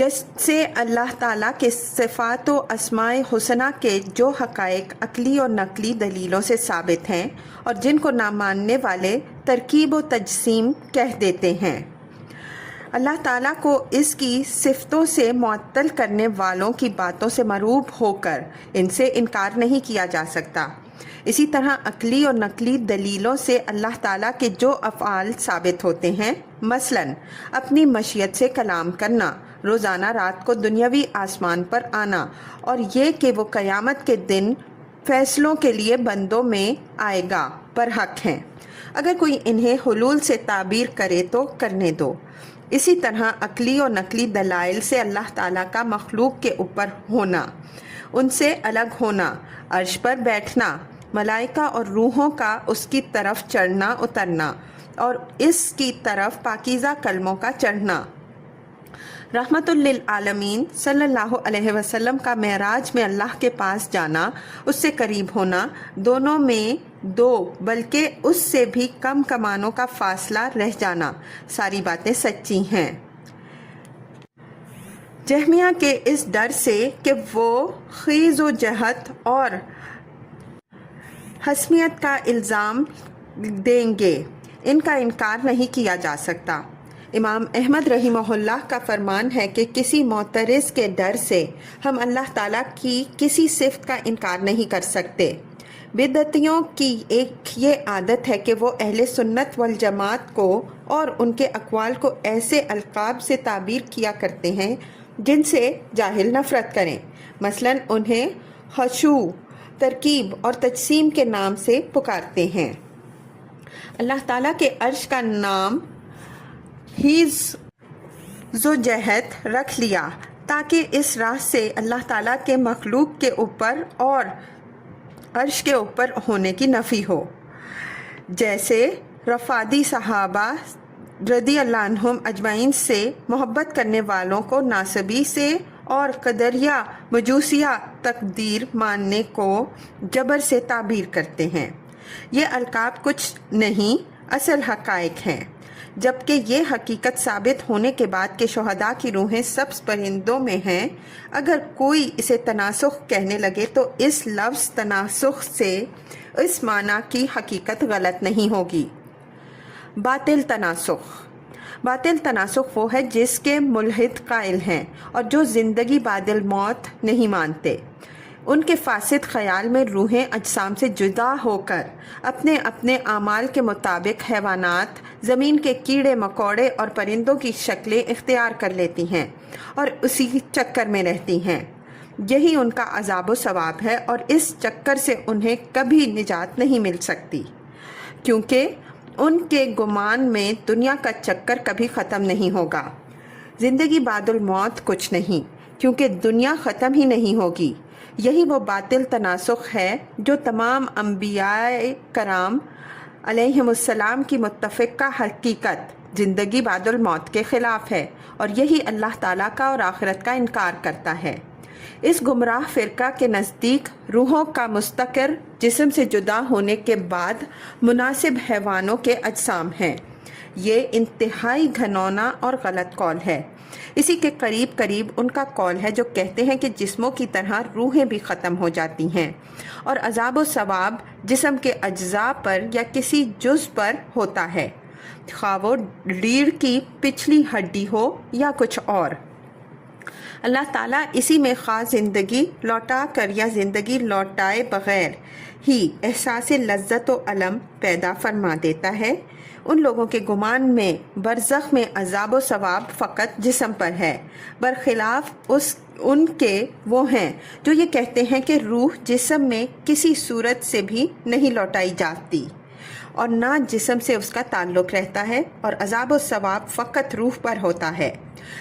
جس سے اللہ تعالیٰ کے صفات و اسماء حسنہ کے جو حقائق عقلی اور نقلی دلیلوں سے ثابت ہیں اور جن کو نہ ماننے والے ترکیب و تجسیم کہہ دیتے ہیں۔ اللہ تعالیٰ کو اس کی صفتوں سے معطل کرنے والوں کی باتوں سے مروب ہو کر ان سے انکار نہیں کیا جا سکتا۔ اسی طرح عقلی اور نقلی دلیلوں سے اللہ تعالیٰ کے جو افعال ثابت ہوتے ہیں، مثلاً اپنی مشیت سے کلام کرنا، روزانہ رات کو دنیاوی آسمان پر آنا، اور یہ کہ وہ قیامت کے دن فیصلوں کے لیے بندوں میں آئے گا، برحق ہیں۔ اگر کوئی انہیں حلول سے تعبیر کرے تو کرنے دو۔ اسی طرح عقلی اور نقلی دلائل سے اللہ تعالیٰ کا مخلوق کے اوپر ہونا، ان سے الگ ہونا، عرش پر بیٹھنا، ملائکہ اور روحوں کا اس کی طرف چڑھنا اترنا، اور اس کی طرف پاکیزہ کلموں کا چڑھنا۔ رحمت للعالمین صلی اللہ علیہ وسلم کا معراج میں اللہ کے پاس جانا، اس سے قریب ہونا، دونوں میں دو بلکہ اس سے بھی کم کمانوں کا فاصلہ رہ جانا، ساری باتیں سچی ہیں۔ جہمیہ کے اس ڈر سے کہ وہ خیز و جہت اور حسمیت کا الزام دیں گے، ان کا انکار نہیں کیا جا سکتا۔ امام احمد رحمہ اللہ کا فرمان ہے کہ کسی معترض کے ڈر سے ہم اللہ تعالیٰ کی کسی صفت کا انکار نہیں کر سکتے۔ بدعتیوں کی ایک یہ عادت ہے کہ وہ اہل سنت والجماعت کو اور ان کے اقوال کو ایسے القاب سے تعبیر کیا کرتے ہیں جن سے جاہل نفرت کریں، مثلاً انہیں خشوع، ترکیب اور تجسیم کے نام سے پکارتے ہیں۔ اللہ تعالیٰ کے عرش کا نام ہیز ذو جہت رکھ لیا تاکہ اس راہ سے اللہ تعالیٰ کے مخلوق کے اوپر اور عرش کے اوپر ہونے کی نفی ہو، جیسے رفادی صحابہ رضی اللہ عنہم اجمعین سے محبت کرنے والوں کو ناصبی سے اور قدریہ مجوسیہ تقدیر ماننے کو جبر سے تعبیر کرتے ہیں۔ یہ القاب کچھ نہیں، اصل حقائق ہیں، جبکہ یہ حقیقت ثابت ہونے کے بعد کہ شہداء کی روحیں سبز پرندوں میں ہیں، اگر کوئی اسے تناسخ کہنے لگے تو اس لفظ تناسخ سے اس معنی کی حقیقت غلط نہیں ہوگی۔ باطل تناسخ وہ ہے جس کے ملحد قائل ہیں اور جو زندگی بعد الموت نہیں مانتے۔ ان کے فاسد خیال میں روحیں اجسام سے جدا ہو کر اپنے اپنے اعمال کے مطابق حیوانات، زمین کے کیڑے مکوڑے اور پرندوں کی شکلیں اختیار کر لیتی ہیں اور اسی چکر میں رہتی ہیں۔ یہی ان کا عذاب و ثواب ہے، اور اس چکر سے انہیں کبھی نجات نہیں مل سکتی، کیونکہ ان کے گمان میں دنیا کا چکر کبھی ختم نہیں ہوگا۔ زندگی بعد الموت کچھ نہیں، کیونکہ دنیا ختم ہی نہیں ہوگی۔ یہی وہ باطل تناسخ ہے جو تمام انبیاء کرام علیہم السلام کی متفقہ حقیقت زندگی بعد الموت کے خلاف ہے، اور یہی اللہ تعالیٰ کا اور آخرت کا انکار کرتا ہے۔ اس گمراہ فرقہ کے نزدیک روحوں کا مستقر جسم سے جدا ہونے کے بعد مناسب حیوانوں کے اجسام ہیں۔ یہ انتہائی گھنونا اور غلط قول ہے۔ اسی کے قریب ان کا قول ہے جو کہتے ہیں کہ جسموں کی طرح روحیں بھی ختم ہو جاتی ہیں، اور عذاب و ثواب جسم کے اجزاء پر یا کسی جز پر ہوتا ہے، خواہ وہ ریڑھ کی پچھلی ہڈی ہو یا کچھ اور۔ اللہ تعالیٰ اسی میں خواہ زندگی لوٹا کر یا زندگی لوٹائے بغیر ہی احساس لذت و الم پیدا فرما دیتا ہے۔ ان لوگوں کے گمان میں برزخ میں عذاب و ثواب فقط جسم پر ہے، برخلاف ان کے وہ ہیں جو یہ کہتے ہیں کہ روح جسم میں کسی صورت سے بھی نہیں لوٹائی جاتی اور نہ جسم سے اس کا تعلق رہتا ہے، اور عذاب و ثواب فقط روح پر ہوتا ہے۔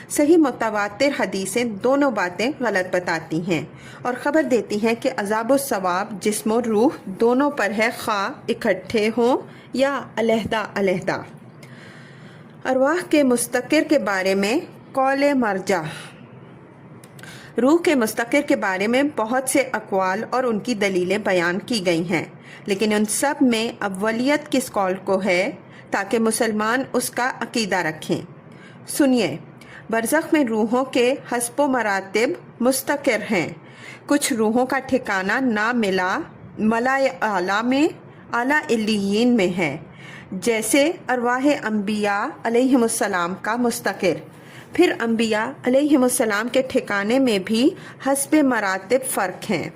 صحیح متواتر حدیثیں دونوں باتیں غلط بتاتی ہیں اور خبر دیتی ہیں کہ عذاب و ثواب جسم و روح دونوں پر ہے، خواہ اکٹھے ہوں یا علیحدہ علیحدہ۔ ارواح کے مستقر کے بارے میں قول مرجع۔ روح کے مستقر کے بارے میں بہت سے اقوال اور ان کی دلیلیں بیان کی گئی ہیں، لیکن ان سب میں اولیت کس قول کو ہے تاکہ مسلمان اس کا عقیدہ رکھیں۔ سنیے، برزخ میں روحوں کے حسب و مراتب مستقر ہیں۔ کچھ روحوں کا ٹھکانہ ملائے اعلیٰ میں اعلیٰ علیین میں ہے، جیسے ارواح انبیاء علیہم السلام کا مستقر۔ پھر انبیاء علیہم السلام کے ٹھکانے میں بھی حسب مراتب فرق ہیں،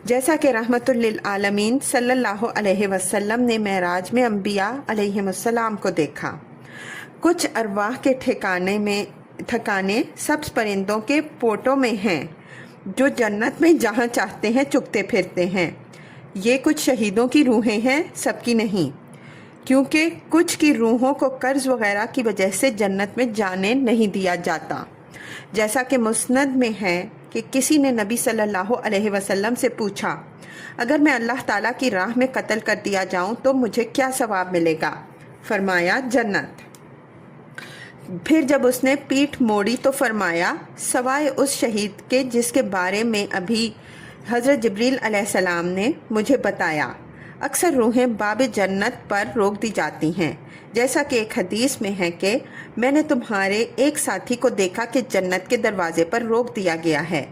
جیسا کہ رحمت للعالمین صلی اللہ علیہ وسلم نے معراج میں انبیاء علیہم السلام کو دیکھا۔ کچھ ارواح کے ٹھکانے سبز پرندوں کے پوٹوں میں ہیں، جو جنت میں جہاں چاہتے ہیں چگتے پھرتے ہیں۔ یہ کچھ شہیدوں کی روحیں ہیں، سب کی نہیں، کیونکہ کچھ کی روحوں کو قرض وغیرہ کی وجہ سے جنت میں جانے نہیں دیا جاتا، جیسا کہ مسند میں ہے کہ کسی نے نبی صلی اللہ علیہ وسلم سے پوچھا، اگر میں اللہ تعالیٰ کی راہ میں قتل کر دیا جاؤں تو مجھے کیا ثواب ملے گا؟ فرمایا جنت۔ پھر جب اس نے پیٹھ موڑی تو فرمایا، سوائے اس شہید کے جس کے بارے میں ابھی حضرت جبریل علیہ السلام نے مجھے بتایا۔ اکثر روحیں باب جنت پر روک دی جاتی ہیں، جیسا کہ ایک حدیث میں ہے کہ میں نے تمہارے ایک ساتھی کو دیکھا کہ جنت کے دروازے پر روک دیا گیا ہے۔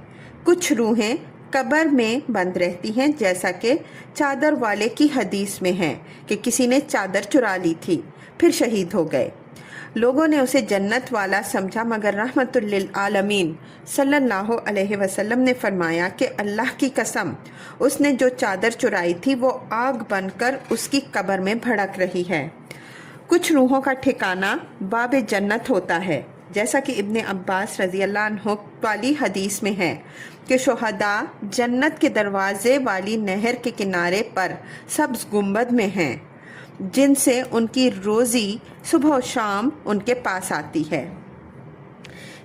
کچھ روحیں قبر میں بند رہتی ہیں، جیسا کہ چادر والے کی حدیث میں ہے کہ کسی نے چادر چرا لی تھی، پھر شہید ہو گئے۔ لوگوں نے اسے جنت والا سمجھا، مگر رحمت للعالمین صلی اللہ علیہ وسلم نے فرمایا کہ اللہ کی قسم، اس نے جو چادر چرائی تھی وہ آگ بن کر اس کی قبر میں بھڑک رہی ہے۔ کچھ روحوں کا ٹھکانہ باب جنت ہوتا ہے، جیسا کہ ابن عباس رضی اللہ عنہ والی حدیث میں ہے کہ شہداء جنت کے دروازے والی نہر کے کنارے پر سبز گنبد میں ہیں، جن سے ان کی روزی صبح و شام ان کے پاس آتی ہے۔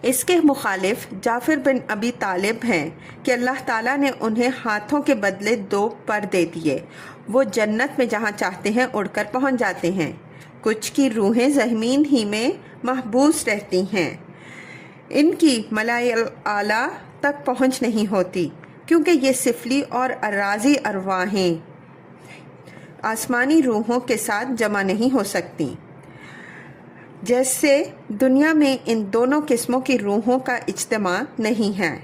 اس کے مخالف جعفر بن ابی طالب ہیں کہ اللہ تعالیٰ نے انہیں ہاتھوں کے بدلے 2 پر دے دیے، وہ جنت میں جہاں چاہتے ہیں اڑ کر پہنچ جاتے ہیں۔ کچھ کی روحیں زمین ہی میں محبوس رہتی ہیں، ان کی ملائے اعلیٰ تک پہنچ نہیں ہوتی، کیونکہ یہ سفلی اور اراضی ارواحیں آسمانی روحوں کے ساتھ جمع نہیں ہو سکتی۔ جیسے دنیا میں ان دونوں قسموں کی روحوں کا اجتماع نہیں ہے،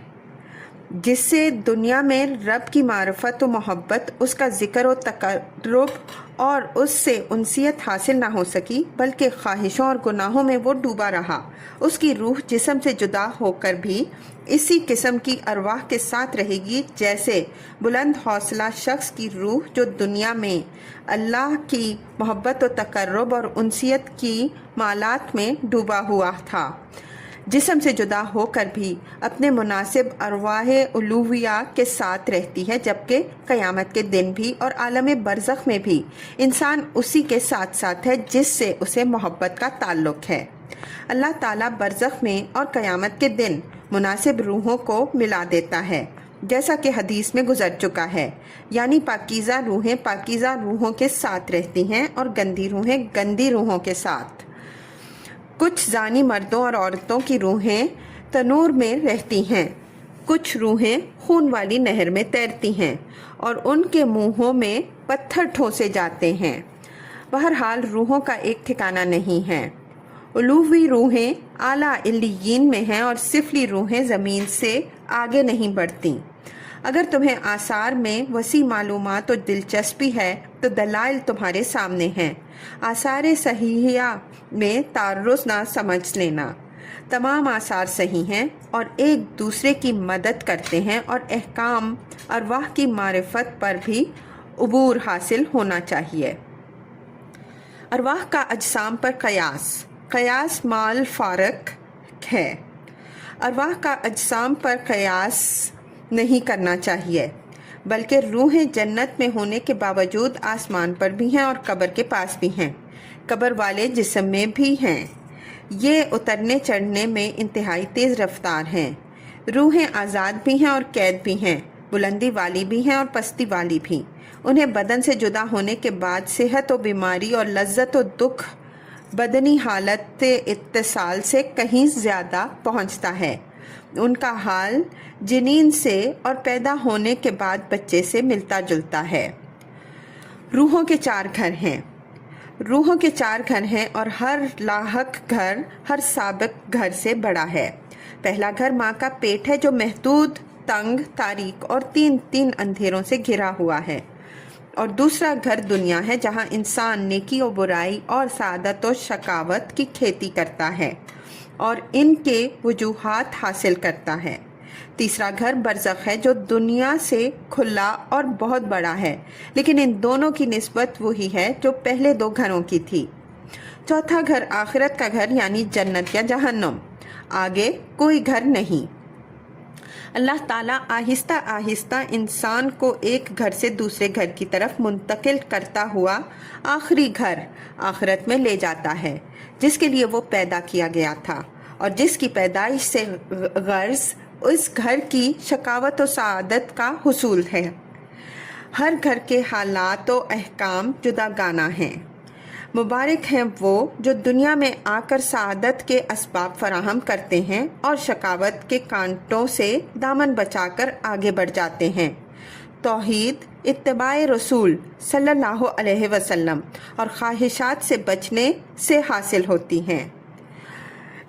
جس سے دنیا میں رب کی معرفت و محبت، اس کا ذکر و تقرب اور اس سے انسیت حاصل نہ ہو سکی، بلکہ خواہشوں اور گناہوں میں وہ ڈوبا رہا۔ اس کی روح جسم سے جدا ہو کر بھی اسی قسم کی ارواح کے ساتھ رہے گی، جیسے بلند حوصلہ شخص کی روح جو دنیا میں اللہ کی محبت و تقرب اور انسیت کی مالات میں ڈوبا ہوا تھا، جسم سے جدا ہو کر بھی اپنے مناسب ارواح الوہیہ کے ساتھ رہتی ہے، جبکہ قیامت کے دن بھی اور عالم برزخ میں بھی انسان اسی کے ساتھ ساتھ ہے جس سے اسے محبت کا تعلق ہے۔ اللہ تعالیٰ برزخ میں اور قیامت کے دن مناسب روحوں کو ملا دیتا ہے، جیسا کہ حدیث میں گزر چکا ہے، یعنی پاکیزہ روحیں پاکیزہ روحوں کے ساتھ رہتی ہیں اور گندی روحیں گندی روحوں کے ساتھ۔ کچھ زانی مردوں اور عورتوں کی روحیں تنور میں رہتی ہیں، کچھ روحیں خون والی نہر میں تیرتی ہیں اور ان کے منہوں میں پتھر ٹھونسے جاتے ہیں۔ بہرحال روحوں کا ایک ٹھکانہ نہیں ہے۔ علوی روحیں اعلیٰ علیین میں ہیں اور سفلی روحیں زمین سے آگے نہیں بڑھتی۔ اگر تمہیں آثار میں وسیع معلومات و دلچسپی ہے تو دلائل تمہارے سامنے ہیں۔ آثار صحیحہ میں تعرض نہ سمجھ لینا، تمام آثار صحیح ہیں اور ایک دوسرے کی مدد کرتے ہیں، اور احکام ارواح کی معرفت پر بھی عبور حاصل ہونا چاہیے۔ ارواح کا اجسام پر قیاس مال فارق ہے۔ ارواح کا اجسام پر قیاس نہیں کرنا چاہیے، بلکہ روحیں جنت میں ہونے کے باوجود آسمان پر بھی ہیں اور قبر کے پاس بھی ہیں، قبر والے جسم میں بھی ہیں۔ یہ اترنے چڑھنے میں انتہائی تیز رفتار ہیں۔ روحیں آزاد بھی ہیں اور قید بھی ہیں، بلندی والی بھی ہیں اور پستی والی بھی۔ انہیں بدن سے جدا ہونے کے بعد صحت و بیماری اور لذت و دکھ بدنی حالت اتصال سے کہیں زیادہ پہنچتا ہے۔ ان کا حال جنین سے اور پیدا ہونے کے بعد بچے سے ملتا جلتا ہے۔ روحوں کے 4 گھر ہیں۔ روحوں کے 4 گھر ہیں اور ہر لاحق گھر ہر سابق گھر سے بڑا ہے۔ پہلا گھر ماں کا پیٹ ہے جو محدود، تنگ، تاریک اور 3 اندھیروں سے گھرا ہوا ہے، اور دوسرا گھر دنیا ہے جہاں انسان نیکی و برائی اور سعادت و شقاوت کی کھیتی کرتا ہے اور ان کے وجوہات حاصل کرتا ہے۔ تیسرا گھر برزخ ہے جو دنیا سے کھلا اور بہت بڑا ہے، لیکن ان دونوں کی نسبت وہی ہے جو پہلے 2 گھروں کی تھی۔ چوتھا گھر آخرت کا گھر یعنی جنت یا جہنم، آگے کوئی گھر نہیں۔ اللہ تعالیٰ آہستہ آہستہ انسان کو ایک گھر سے دوسرے گھر کی طرف منتقل کرتا ہوا آخری گھر آخرت میں لے جاتا ہے، جس کے لیے وہ پیدا کیا گیا تھا اور جس کی پیدائش سے غرض اس گھر کی شقاوت و سعادت کا حصول ہے۔ ہر گھر کے حالات و احکام جداگانہ ہیں۔ مبارک ہیں وہ جو دنیا میں آ کر سعادت کے اسباب فراہم کرتے ہیں اور شقاوت کے کانٹوں سے دامن بچا کر آگے بڑھ جاتے ہیں۔ توحید اتباع رسول صلی اللہ علیہ وسلم اور خواہشات سے بچنے سے حاصل ہوتی ہیں،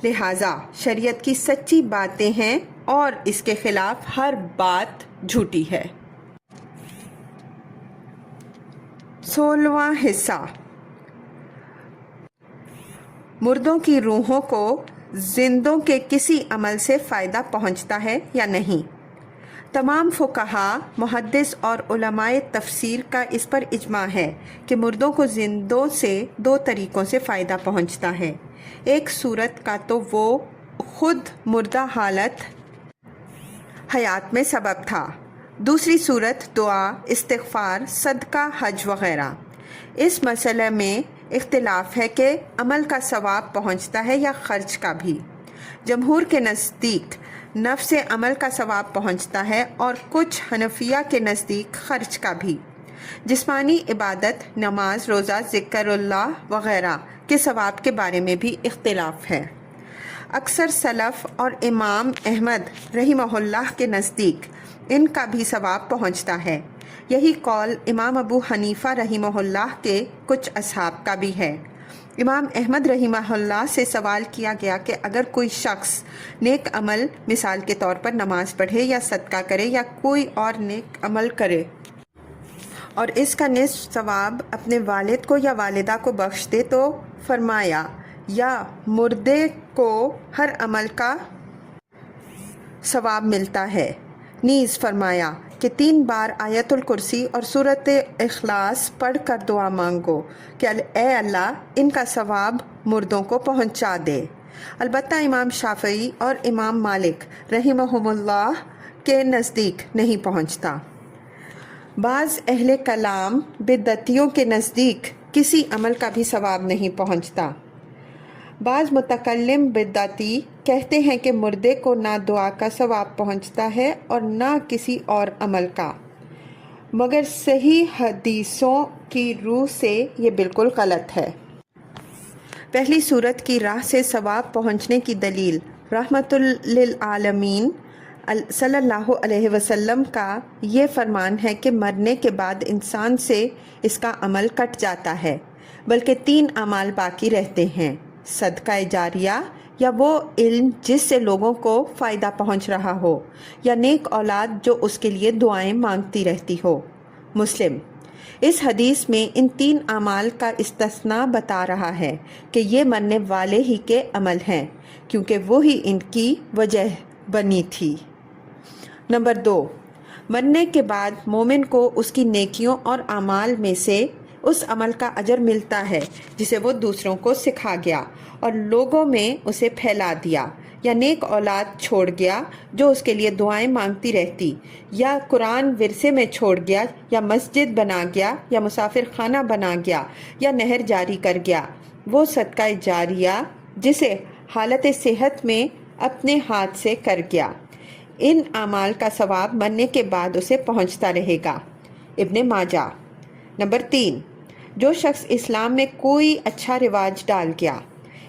لہٰذا شریعت کی سچی باتیں ہیں اور اس کے خلاف ہر بات جھوٹی ہے۔ 16واں حصہ، مردوں کی روحوں کو زندوں کے کسی عمل سے فائدہ پہنچتا ہے یا نہیں؟ تمام فقہا، محدث اور علماء تفسیر کا اس پر اجماع ہے کہ مردوں کو زندوں سے 2 طریقوں سے فائدہ پہنچتا ہے۔ ایک صورت کا تو وہ خود مردہ حالت حیات میں سبب تھا، دوسری صورت دعا، استغفار، صدقہ، حج وغیرہ۔ اس مسئلے میں اختلاف ہے کہ عمل کا ثواب پہنچتا ہے یا خرچ کا بھی۔ جمہور کے نزدیک نفس عمل کا ثواب پہنچتا ہے اور کچھ حنفیہ کے نزدیک خرچ کا بھی۔ جسمانی عبادت، نماز، روزہ، ذکر اللہ وغیرہ کے ثواب کے بارے میں بھی اختلاف ہے۔ اکثر سلف اور امام احمد رحمہ اللہ کے نزدیک ان کا بھی ثواب پہنچتا ہے۔ یہی قول امام ابو حنیفہ رحمہ اللہ کے کچھ اصحاب کا بھی ہے۔ امام احمد رحمہ اللہ سے سوال کیا گیا کہ اگر کوئی شخص نیک عمل، مثال کے طور پر نماز پڑھے یا صدقہ کرے یا کوئی اور نیک عمل کرے اور اس کا نصف ثواب اپنے والد کو یا والدہ کو بخش دے، تو فرمایا یا مردے کو ہر عمل کا ثواب ملتا ہے، نیز فرمایا کہ 3 بار آیت الکرسی اور سورۃ اخلاص پڑھ کر دعا مانگو کہ اے اللہ ان کا ثواب مردوں کو پہنچا دے۔ البتہ امام شافعی اور امام مالک رحمہم اللہ کے نزدیک نہیں پہنچتا۔ بعض اہل کلام بدعتیوں کے نزدیک کسی عمل کا بھی ثواب نہیں پہنچتا۔ بعض متکلم بدعتی کہتے ہیں کہ مردے کو نہ دعا کا ثواب پہنچتا ہے اور نہ کسی اور عمل کا، مگر صحیح حدیثوں کی روح سے یہ بالکل غلط ہے۔ پہلی صورت کی راہ سے ثواب پہنچنے کی دلیل رحمت للعالمین صلی اللہ علیہ وسلم کا یہ فرمان ہے کہ مرنے کے بعد انسان سے اس کا عمل کٹ جاتا ہے، بلکہ 3 اعمال باقی رہتے ہیں: صدقہ جاریہ یا وہ علم جس سے لوگوں کو فائدہ پہنچ رہا ہو، یا نیک اولاد جو اس کے لیے دعائیں مانگتی رہتی ہو۔ مسلم۔ اس حدیث میں ان 3 اعمال کا استثناء بتا رہا ہے کہ یہ مرنے والے ہی کے عمل ہیں، کیونکہ وہی ان کی وجہ بنی تھی۔ نمبر 2، مرنے کے بعد مومن کو اس کی نیکیوں اور اعمال میں سے اس عمل کا اجر ملتا ہے جسے وہ دوسروں کو سکھا گیا اور لوگوں میں اسے پھیلا دیا، یا نیک اولاد چھوڑ گیا جو اس کے لیے دعائیں مانگتی رہتی، یا قرآن ورثے میں چھوڑ گیا، یا مسجد بنا گیا، یا مسافر خانہ بنا گیا، یا نہر جاری کر گیا۔ وہ صدقہ جاریہ جسے حالت صحت میں اپنے ہاتھ سے کر گیا، ان اعمال کا ثواب مرنے کے بعد اسے پہنچتا رہے گا۔ ابن ماجہ۔ نمبر 3، جو شخص اسلام میں کوئی اچھا رواج ڈال گیا،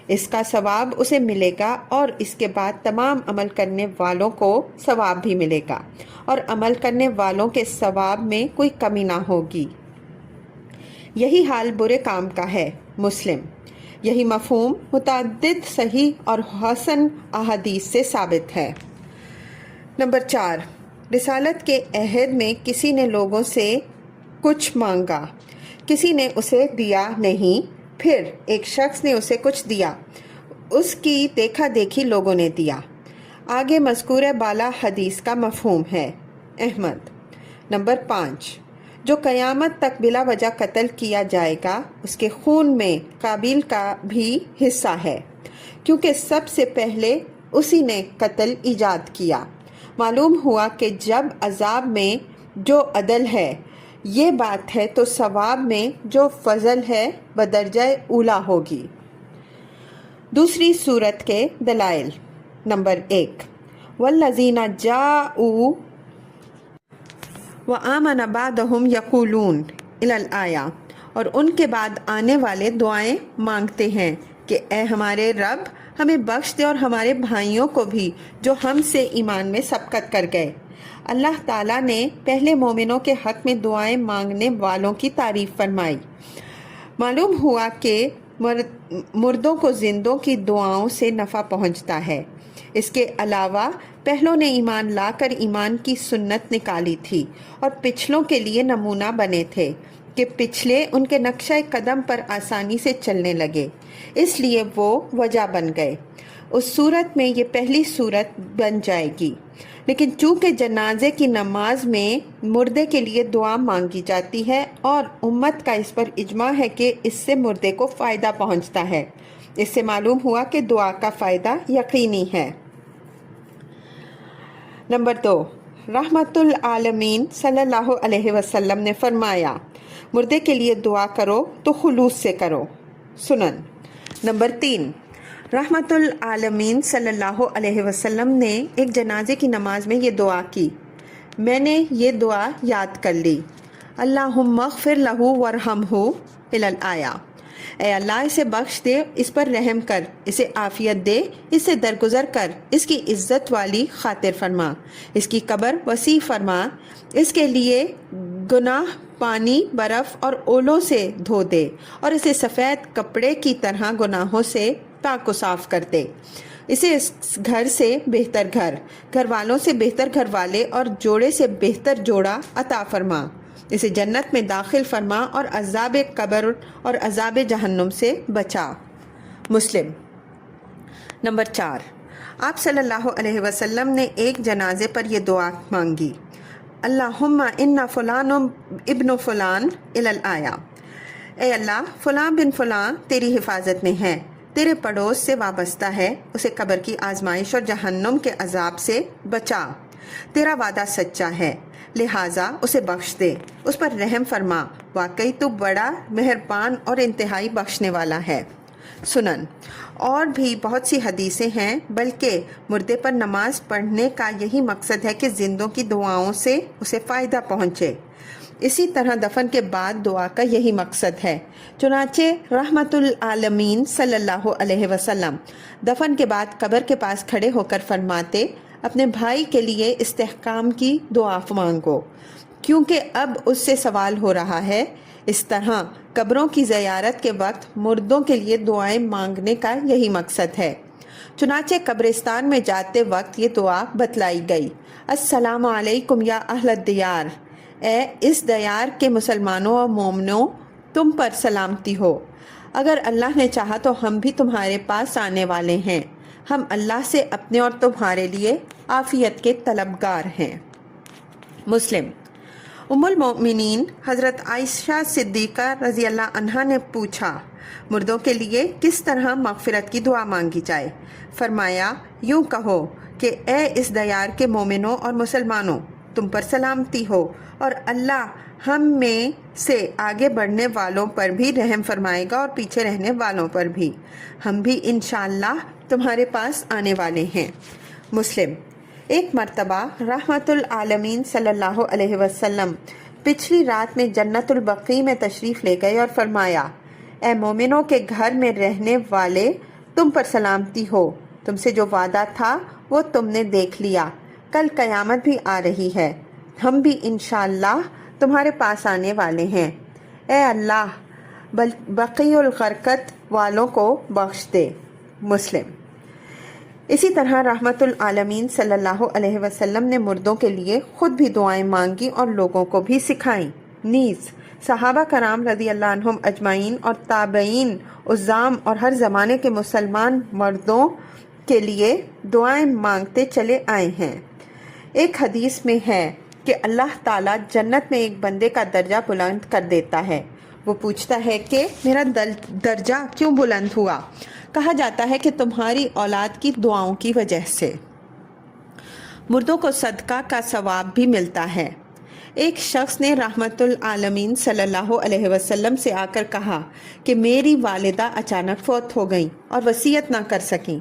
اس کا ثواب اسے ملے گا اور اس کے بعد تمام عمل کرنے والوں کو ثواب بھی ملے گا اور عمل کرنے والوں کے ثواب میں کوئی کمی نہ ہوگی۔ یہی حال برے کام کا ہے۔ مسلم۔ یہی مفہوم متعدد صحیح اور حسن احادیث سے ثابت ہے۔ نمبر 4، رسالت کے عہد میں کسی نے لوگوں سے کچھ مانگا، کسی نے اسے دیا نہیں، پھر ایک شخص نے اسے کچھ دیا، اس کی دیکھا دیکھی لوگوں نے دیا۔ آگے مذکور بالا حدیث کا مفہوم ہے۔ احمد۔ نمبر 5، جو قیامت تک بلا وجہ قتل کیا جائے گا اس کے خون میں قابیل کا بھی حصہ ہے، کیونکہ سب سے پہلے اسی نے قتل ایجاد کیا۔ معلوم ہوا کہ جب عذاب میں جو عدل ہے یہ بات ہے تو ثواب میں جو فضل ہے بدرجہ اولا ہوگی۔ دوسری صورت کے دلائل۔ نمبر 1، والذین جاءوا وآمن بعدهم یقولون الی الآیہ، اور ان کے بعد آنے والے دعائیں مانگتے ہیں کہ اے ہمارے رب ہمیں بخش دے اور ہمارے بھائیوں کو بھی جو ہم سے ایمان میں سبقت کر گئے۔ اللہ تعالیٰ نے پہلے مومنوں کے حق میں دعائیں مانگنے والوں کی تعریف فرمائی۔ معلوم ہوا کہ مردوں کو زندوں کی دعاؤں سے نفع پہنچتا ہے۔ اس کے علاوہ پہلوں نے ایمان لا کر ایمان کی سنت نکالی تھی اور پچھلوں کے لیے نمونہ بنے تھے کہ پچھلے ان کے نقشہ قدم پر آسانی سے چلنے لگے، اس لیے وہ وجہ بن گئے۔ اس صورت میں یہ پہلی صورت بن جائے گی، لیکن چونکہ جنازے کی نماز میں مردے کے لیے دعا مانگی جاتی ہے اور امت کا اس پر اجماع ہے کہ اس سے مردے کو فائدہ پہنچتا ہے، اس سے معلوم ہوا کہ دعا کا فائدہ یقینی ہے۔ نمبر 2، رحمت العالمین صلی اللہ علیہ وسلم نے فرمایا مردے کے لیے دعا کرو تو خلوص سے کرو۔ سنن۔ نمبر 3، رحمت العالمین صلی اللہ علیہ وسلم نے ایک جنازے کی نماز میں یہ دعا کی، میں نے یہ دعا یاد کر لی، اللہم اغفر لہ وارحمہ الی الآیہ، اے اللہ اسے بخش دے، اس پر رحم کر، اسے عافیت دے، اس سے درگزر کر، اس کی عزت والی خاطر فرما، اس کی قبر وسیع فرما، اس کے لیے گناہ پانی، برف اور اولوں سے دھو دے اور اسے سفید کپڑے کی طرح گناہوں سے پاک و صاف کر دے، اسے اس گھر سے بہتر گھر، گھر والوں سے بہتر گھر والے اور جوڑے سے بہتر جوڑا عطا فرما، اسے جنت میں داخل فرما اور عذاب قبر اور عذاب جہنم سے بچا۔ مسلم۔ نمبر 4، آپ صلی اللہ علیہ وسلم نے ایک جنازے پر یہ دعا مانگی، اللہم ان فلان ابن فلان الی الآیہ، اے اللہ فلاں بن فلاں تیری حفاظت میں ہے، تیرے پڑوس سے وابستہ ہے، اسے قبر کی آزمائش اور جہنم کے عذاب سے بچا، تیرا وعدہ سچا ہے، لہٰذا اسے بخش دے، اس پر رحم فرما، واقعی تو بڑا مہربان اور انتہائی بخشنے والا ہے۔ سنن۔ اور بھی بہت سی حدیثیں ہیں، بلکہ مردے پر نماز پڑھنے کا یہی مقصد ہے کہ زندوں کی دعاؤں سے اسے فائدہ پہنچے، اسی طرح دفن کے بعد دعا کا یہی مقصد ہے۔ چنانچہ رحمت العالمین صلی اللہ علیہ وسلم دفن کے بعد قبر کے پاس کھڑے ہو کر فرماتے اپنے بھائی کے لیے استحکام کی دعا مانگو، کیونکہ اب اس سے سوال ہو رہا ہے۔ اس طرح قبروں کی زیارت کے وقت مردوں کے لیے دعائیں مانگنے کا یہی مقصد ہے۔ چنانچہ قبرستان میں جاتے وقت یہ دعا بتلائی گئی، السلام علیکم یا اہل الدیار، اے اس دیار کے مسلمانوں اور مومنوں، تم پر سلامتی ہو، اگر اللہ نے چاہا تو ہم بھی تمہارے پاس آنے والے ہیں، ہم اللہ سے اپنے اور تمہارے لیے عافیت کے طلبگار ہیں۔ مسلم۔ ام المؤمنین حضرت عائشہ صدیقہ رضی اللہ عنہا نے پوچھا مردوں کے لیے کس طرح مغفرت کی دعا مانگی جائے؟ فرمایا یوں کہو کہ اے اس دیار کے مومنوں اور مسلمانوں، تم پر سلامتی ہو اور اللہ ہم میں سے آگے بڑھنے والوں پر بھی رحم فرمائے گا اور پیچھے رہنے والوں پر بھی، ہم بھی انشاءاللہ تمہارے پاس آنے والے ہیں۔ مسلم۔ ایک مرتبہ رحمت العالمین صلی اللہ علیہ وسلم پچھلی رات میں جنت البقیع میں تشریف لے گئے اور فرمایا اے مومنوں کے گھر میں رہنے والے، تم پر سلامتی ہو، تم سے جو وعدہ تھا وہ تم نے دیکھ لیا، کل قیامت بھی آ رہی ہے، ہم بھی انشاءاللہ تمہارے پاس آنے والے ہیں۔ اے اللہ بقیع الغرقت والوں کو بخش دے۔ مسلم۔ اسی طرح رحمت العالمین صلی اللہ علیہ وسلم نے مردوں کے لیے خود بھی دعائیں مانگی اور لوگوں کو بھی سکھائیں۔ نیز صحابہ کرام رضی اللہ عنہم اجمعین اور تابعین عظام اور ہر زمانے کے مسلمان مردوں کے لیے دعائیں مانگتے چلے آئے ہیں۔ ایک حدیث میں ہے کہ اللہ تعالیٰ جنت میں ایک بندے کا درجہ بلند کر دیتا ہے۔ وہ پوچھتا ہے کہ میرا درجہ کیوں بلند ہوا؟ کہا جاتا ہے کہ تمہاری اولاد کی دعاؤں کی وجہ سے۔ مردوں کو صدقہ کا ثواب بھی ملتا ہے۔ ایک شخص نے رحمت العالمین صلی اللہ علیہ وسلم سے آ کر کہا کہ میری والدہ اچانک فوت ہو گئیں اور وصیت نہ کر سکیں۔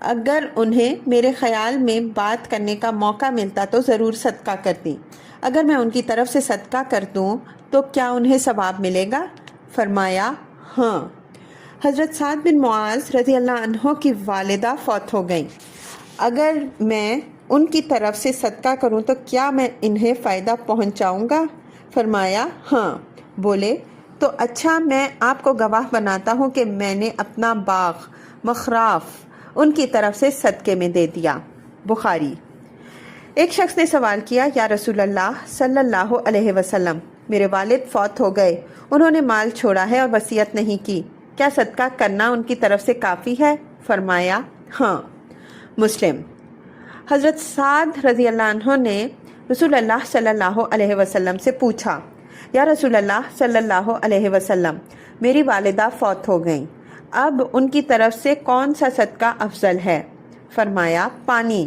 اگر انہیں میرے خیال میں بات کرنے کا موقع ملتا تو ضرور صدقہ کرتی۔ اگر میں ان کی طرف سے صدقہ کر دوں تو کیا انہیں ثواب ملے گا؟ فرمایا ہاں۔ حضرت سعد بن معاذ رضی اللہ عنہ کی والدہ فوت ہو گئیں۔ اگر میں ان کی طرف سے صدقہ کروں تو کیا میں انہیں فائدہ پہنچاؤں گا؟ فرمایا ہاں۔ بولے تو اچھا، میں آپ کو گواہ بناتا ہوں کہ میں نے اپنا باغ مخراف ان کی طرف سے صدقے میں دے دیا۔ بخاری۔ ایک شخص نے سوال کیا، یا رسول اللہ صلی اللہ علیہ وسلم، میرے والد فوت ہو گئے، انہوں نے مال چھوڑا ہے اور وصیت نہیں کی، کیا صدقہ کرنا ان کی طرف سے کافی ہے؟ فرمایا ہاں۔ مسلم۔ حضرت سعد رضی اللہ عنہ نے رسول اللہ صلی اللہ علیہ وسلم سے پوچھا، یا رسول اللہ صلی اللہ علیہ وسلم، میری والدہ فوت ہو گئیں، اب ان کی طرف سے کون سا صدقہ افضل ہے؟ فرمایا پانی۔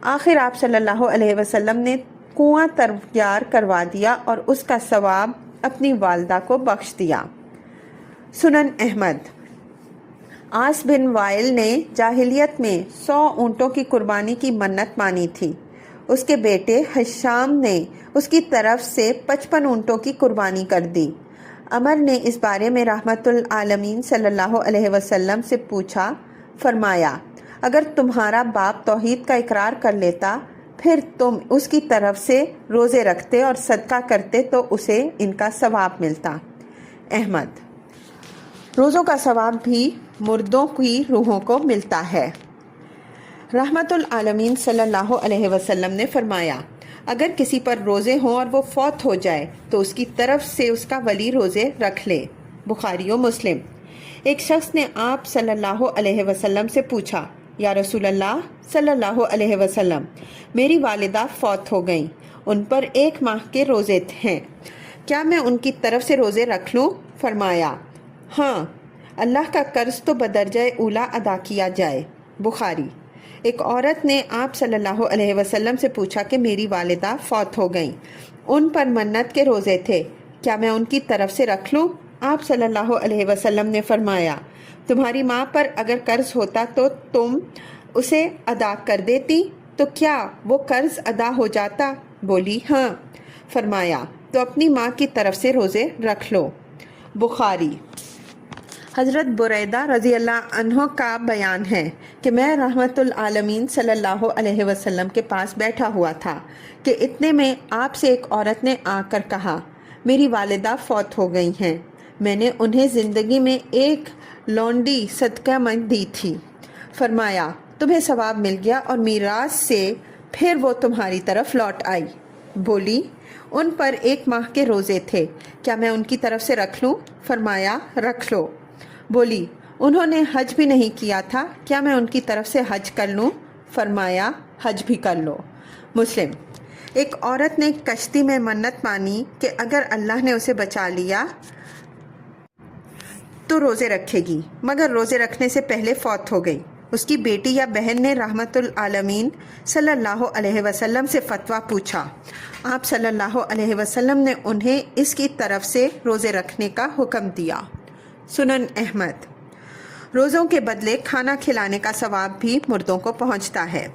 آخر آپ صلی اللہ علیہ وسلم نے کنواں تیار کروا دیا اور اس کا ثواب اپنی والدہ کو بخش دیا۔ سنن احمد۔ عاص بن وائل نے جاہلیت میں 100 اونٹوں کی قربانی کی منت مانی تھی۔ اس کے بیٹے حشام نے اس کی طرف سے 55 اونٹوں کی قربانی کر دی۔ عمر نے اس بارے میں رحمت العالمین صلی اللہ علیہ وسلم سے پوچھا، فرمایا اگر تمہارا باپ توحید کا اقرار کر لیتا پھر تم اس کی طرف سے روزے رکھتے اور صدقہ کرتے تو اسے ان کا ثواب ملتا۔ احمد۔ روزوں کا ثواب بھی مردوں کی روحوں کو ملتا ہے۔ رحمت العالمین صلی اللہ علیہ وسلم نے فرمایا، اگر کسی پر روزے ہوں اور وہ فوت ہو جائے تو اس کی طرف سے اس کا ولی روزے رکھ لے۔ بخاری و مسلم۔ ایک شخص نے آپ صلی اللہ علیہ وسلم سے پوچھا، یا رسول اللہ صلی اللہ علیہ وسلم، میری والدہ فوت ہو گئیں، ان پر 1 ماہ کے روزے ہیں، کیا میں ان کی طرف سے روزے رکھ لوں؟ فرمایا ہاں، اللہ کا قرض تو بدرجہ اولا ادا کیا جائے۔ بخاری۔ ایک عورت نے آپ صلی اللہ علیہ وسلم سے پوچھا کہ میری والدہ فوت ہو گئیں، ان پر منت کے روزے تھے، کیا میں ان کی طرف سے رکھ لوں؟ آپ صلی اللہ علیہ وسلم نے فرمایا، تمہاری ماں پر اگر قرض ہوتا تو تم اسے ادا کر دیتی، تو کیا وہ قرض ادا ہو جاتا؟ بولی ہاں۔ فرمایا تو اپنی ماں کی طرف سے روزے رکھ لو۔ بخاری۔ حضرت بریدہ رضی اللہ عنہ کا بیان ہے کہ میں رحمت العالمین صلی اللہ علیہ وسلم کے پاس بیٹھا ہوا تھا کہ اتنے میں آپ سے ایک عورت نے آ کر کہا، میری والدہ فوت ہو گئی ہیں، میں نے انہیں زندگی میں 1 لونڈی صدقہ میں دی تھی۔ فرمایا تمہیں ثواب مل گیا اور میراث سے پھر وہ تمہاری طرف لوٹ آئی۔ بولی ان پر 1 ماہ کے روزے تھے، کیا میں ان کی طرف سے رکھ لوں؟ فرمایا رکھ لو۔ بولی انہوں نے حج بھی نہیں کیا تھا، کیا میں ان کی طرف سے حج کر لوں؟ فرمایا حج بھی کر لو۔ مسلم۔ ایک عورت نے کشتی میں منت مانی کہ اگر اللہ نے اسے بچا لیا تو روزے رکھے گی، مگر روزے رکھنے سے پہلے فوت ہو گئی۔ اس کی بیٹی یا بہن نے رحمت العالمین صلی اللہ علیہ وسلم سے فتویٰ پوچھا۔ آپ صلی اللہ علیہ وسلم نے انہیں اس کی طرف سے روزے رکھنے کا حکم دیا۔ سنن احمد۔ روزوں کے بدلے کھانا کھلانے کا ثواب بھی مردوں کو پہنچتا ہے۔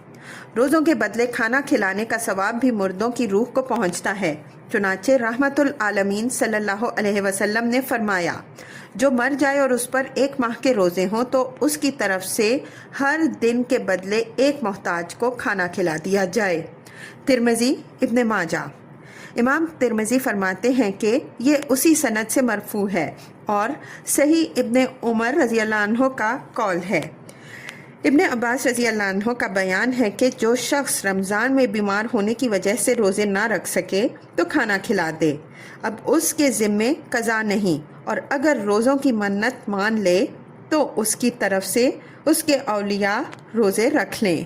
روزوں کے بدلے کھانا کھلانے کا ثواب بھی مردوں کی روح کو پہنچتا ہے۔ چنانچہ رحمت العالمین صلی اللہ علیہ وسلم نے فرمایا، جو مر جائے اور اس پر 1 ماہ کے روزے ہوں تو اس کی طرف سے ہر دن کے بدلے 1 محتاج کو کھانا کھلا دیا جائے۔ ترمذی، ابن ماجہ۔ امام ترمذی فرماتے ہیں کہ یہ اسی سند سے مرفوع ہے اور صحیح ابن عمر رضی اللہ عنہ کا قول ہے۔ ابن عباس رضی اللہ عنہ کا بیان ہے کہ جو شخص رمضان میں بیمار ہونے کی وجہ سے روزے نہ رکھ سکے تو کھانا کھلا دے، اب اس کے ذمے قضا نہیں، اور اگر روزوں کی منت مان لے تو اس کی طرف سے اس کے اولیاء روزے رکھ لیں۔